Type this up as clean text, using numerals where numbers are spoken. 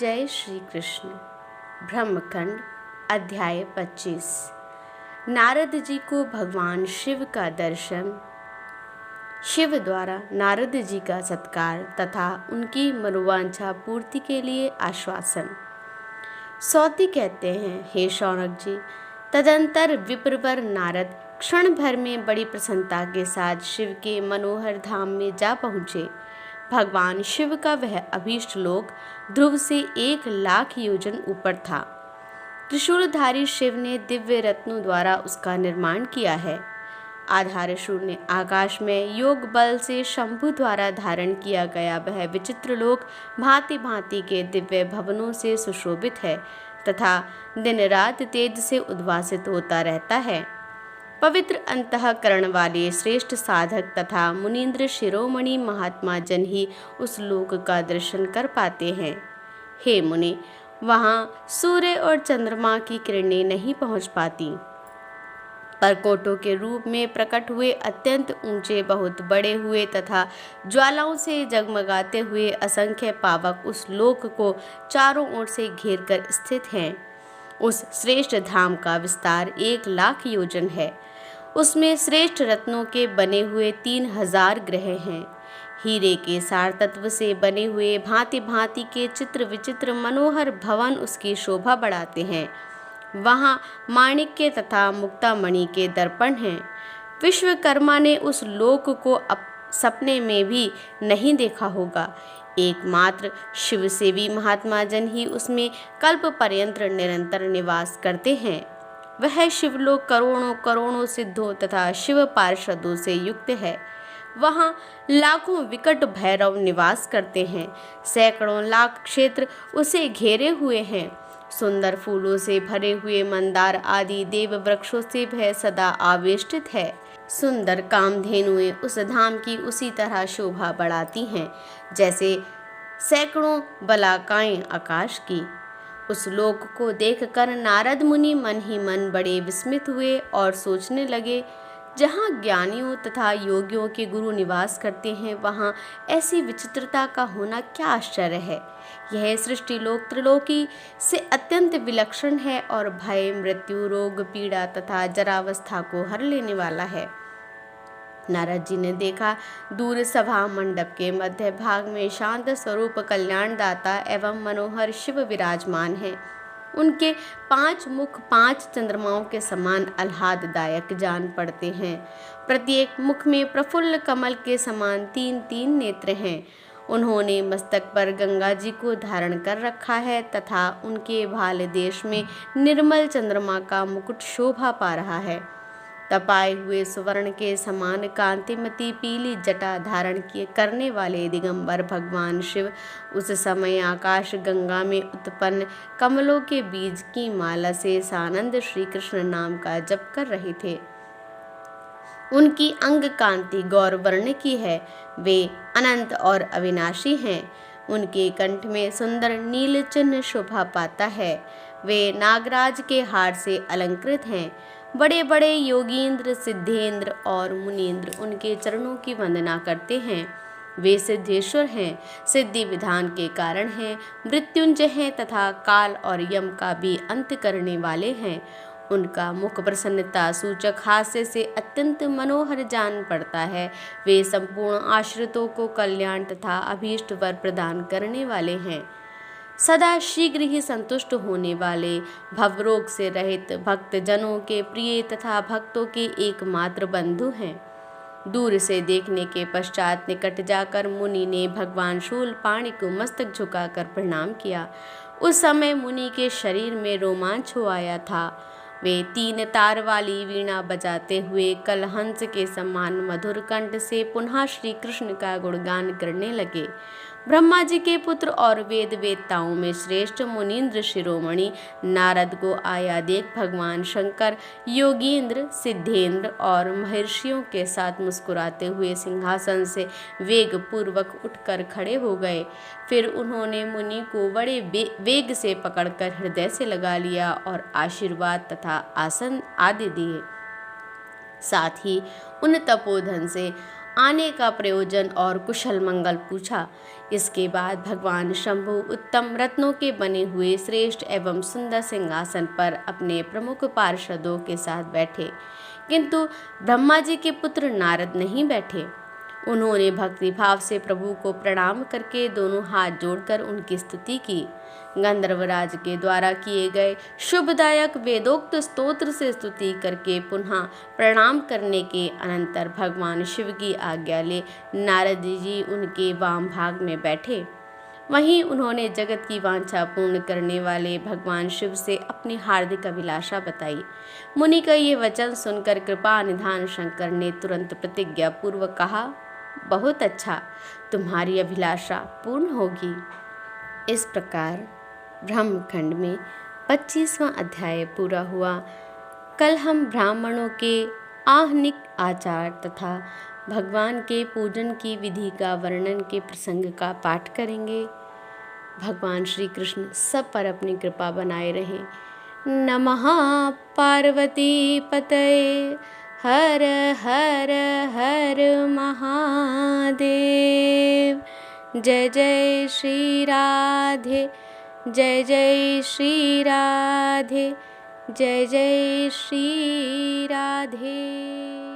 जय श्री कृष्ण। ब्रह्मखंड अध्याय 25। नारद जी को भगवान शिव का दर्शन। शिव द्वारा नारद जी का सत्कार तथा उनकी मनोवांछा पूर्ति के लिए आश्वासन। सौती कहते हैं, हे शौनक जी, तदंतर विप्रवर नारद क्षण भर में बड़ी प्रसन्नता के साथ शिव के मनोहर धाम में जा पहुँचे। भगवान शिव का वह अभीष्ट लोक ध्रुव से 1,00,000 योजन ऊपर था। त्रिशूलधारी शिव ने दिव्य रत्नों द्वारा उसका निर्माण किया है। आधारशूर ने आकाश में योग बल से शंभु द्वारा धारण किया गया वह विचित्र लोक भांति भांति के दिव्य भवनों से सुशोभित है तथा दिन रात तेज से उद्भासित होता रहता है। पवित्र अंतःकरण वाले श्रेष्ठ साधक तथा मुनीन्द्र शिरोमणि महात्मा जन ही उस लोक का दर्शन कर पाते हैं। हे मुनि, वहाँ सूर्य और चंद्रमा की किरणें नहीं पहुँच पाती। परकोटों के रूप में प्रकट हुए अत्यंत ऊंचे, बहुत बड़े हुए तथा ज्वालाओं से जगमगाते हुए असंख्य पावक उस लोक को चारों ओर से घेर कर स्थित हैं। उस श्रेष्ठ धाम का विस्तार 1,00,000 योजन है। उसमें श्रेष्ठ रत्नों के बने हुए 3,000 ग्रह हैं। हीरे के सार तत्व से बने हुए भांति भांति के चित्र विचित्र मनोहर भवन उसकी शोभा बढ़ाते हैं। वहाँ माणिक्य तथा मुक्तामणि के दर्पण हैं। विश्वकर्मा ने उस लोक को सपने में भी नहीं देखा होगा। एकमात्र शिवसेवी महात्मा जन ही उसमें कल्प पर्यंत निरंतर निवास करते हैं। वह शिवलोक करोड़ों करोड़ों सिद्धों तथा शिव पार्षदों से युक्त है। वहाँ लाखों विकट भैरव निवास करते हैं। सैकड़ों लाख क्षेत्र उसे घेरे हुए हैं। सुंदर फूलों से भरे हुए मंदार आदि देव वृक्षों से वह सदा आवेष्टित है। सुंदर कामधेनुएं उस धाम की उसी तरह शोभा बढ़ाती हैं जैसे सैकड़ों बलाकाएं आकाश की। उस लोक को देखकर नारद मुनि मन ही मन बड़े विस्मित हुए और सोचने लगे, जहाँ ज्ञानियों तथा योगियों के गुरु निवास करते हैं वहाँ ऐसी विचित्रता का होना क्या आश्चर्य है। यह सृष्टि लोक त्रिलोकी से अत्यंत विलक्षण है और भय, मृत्यु, रोग, पीड़ा तथा जरावस्था को हर लेने वाला है। नारद जी ने देखा, दूर सभा मंडप के मध्य भाग में शांत स्वरूप कल्याणदाता एवं मनोहर शिव विराजमान हैं। उनके 5 मुख 5 चंद्रमाओं के समान आह्लाददायक जान पड़ते हैं। प्रत्येक मुख में प्रफुल्ल कमल के समान 3-3 नेत्र हैं। उन्होंने मस्तक पर गंगा जी को धारण कर रखा है तथा उनके भाल देश में निर्मल चंद्रमा का मुकुट शोभा पा रहा है। तपाए हुए सुवर्ण के समान कांतिमती पीली जटा धारण करने वाले दिगंबर भगवान शिव उस समय आकाश गंगा में उत्पन्न कमलों के बीज की माला से सानंद श्री कृष्ण नाम का जप कर रहे थे। उनकी अंग कांति गौर वर्ण की है। वे अनंत और अविनाशी हैं। उनके कंठ में सुंदर नील चिन्ह शोभा पाता है। वे नागराज के हार से अलंकृत हैं। बड़े बड़े योगींद्र, सिद्धेंद्र और मुनीन्द्र उनके चरणों की वंदना करते हैं। वे सिद्धेश्वर हैं, सिद्धि विधान के कारण हैं, मृत्युंजय हैं तथा काल और यम का भी अंत करने वाले हैं। उनका मुख प्रसन्नता सूचक हास्य से अत्यंत मनोहर जान पड़ता है। वे संपूर्ण आश्रितों को कल्याण तथा अभीष्ट वर प्रदान करने वाले हैं। सदा शीघ्र ही संतुष्ट होने वाले, भवरोग से रहित, भक्त जनों के प्रिय तथा भक्तों के एकमात्र बंधु हैं। दूर से देखने के पश्चात निकट जाकर मुनि ने भगवान शूलपाणि को मस्तक झुकाकर प्रणाम किया। उस समय मुनि के शरीर में रोमांच हो आया था। वे 3 तार वाली वीणा बजाते हुए कलहंस के समान मधुर कंठ से पुनः श्री कृष्ण का गुणगान करने लगे। ब्रह्मा जी के पुत्र और वेद वेत्ताओं में श्रेष्ठ मुनीन्द्र शिरोमणि नारद को आया देख भगवान शंकर योगींद्र, सिद्धेंद्र और महर्षियों के साथ मुस्कुराते हुए सिंहासन से वेग पूर्वक उठकर खड़े हो गए। फिर उन्होंने मुनि को बड़े वेग से पकड़कर हृदय से लगा लिया और आशीर्वाद तथा आसन आदि दिए। साथ ही उन तपोधन से आने का प्रयोजन और कुशल मंगल पूछा। इसके बाद भगवान शंभु उत्तम रत्नों के बने हुए श्रेष्ठ एवं सुंदर सिंहासन पर अपने प्रमुख पार्षदों के साथ बैठे, किंतु ब्रह्मा जी के पुत्र नारद नहीं बैठे। उन्होंने भक्ति भाव से प्रभु को प्रणाम करके दोनों हाथ जोड़कर उनकी स्तुति की। गंधर्वराज के द्वारा किए गए शुभदायक वेदोक्त स्तोत्र से स्तुति करके पुनः प्रणाम करने के अनंतर भगवान शिव की आज्ञा ले नारद जी उनके वाम भाग में बैठे। वहीं उन्होंने जगत की वांछा पूर्ण करने वाले भगवान शिव से अपनी हार्दिक अभिलाषा बताई। मुनि का ये वचन सुनकर कृपा निधान शंकर ने तुरंत प्रतिज्ञा पूर्वक कहा, बहुत अच्छा, तुम्हारी अभिलाषा पूर्ण होगी। इस प्रकार ब्रह्मखंड में 25वां अध्याय पूरा हुआ। कल हम ब्राह्मणों के आहनिक आचार तथा भगवान के पूजन की विधि का वर्णन के प्रसंग का पाठ करेंगे। भगवान श्री कृष्ण सब पर अपनी कृपा बनाए रहे। नमः पार्वती पतये हर हर हर महादेव। जय जय श्री राधे, जय जय श्री राधे, जय जय श्री राधे।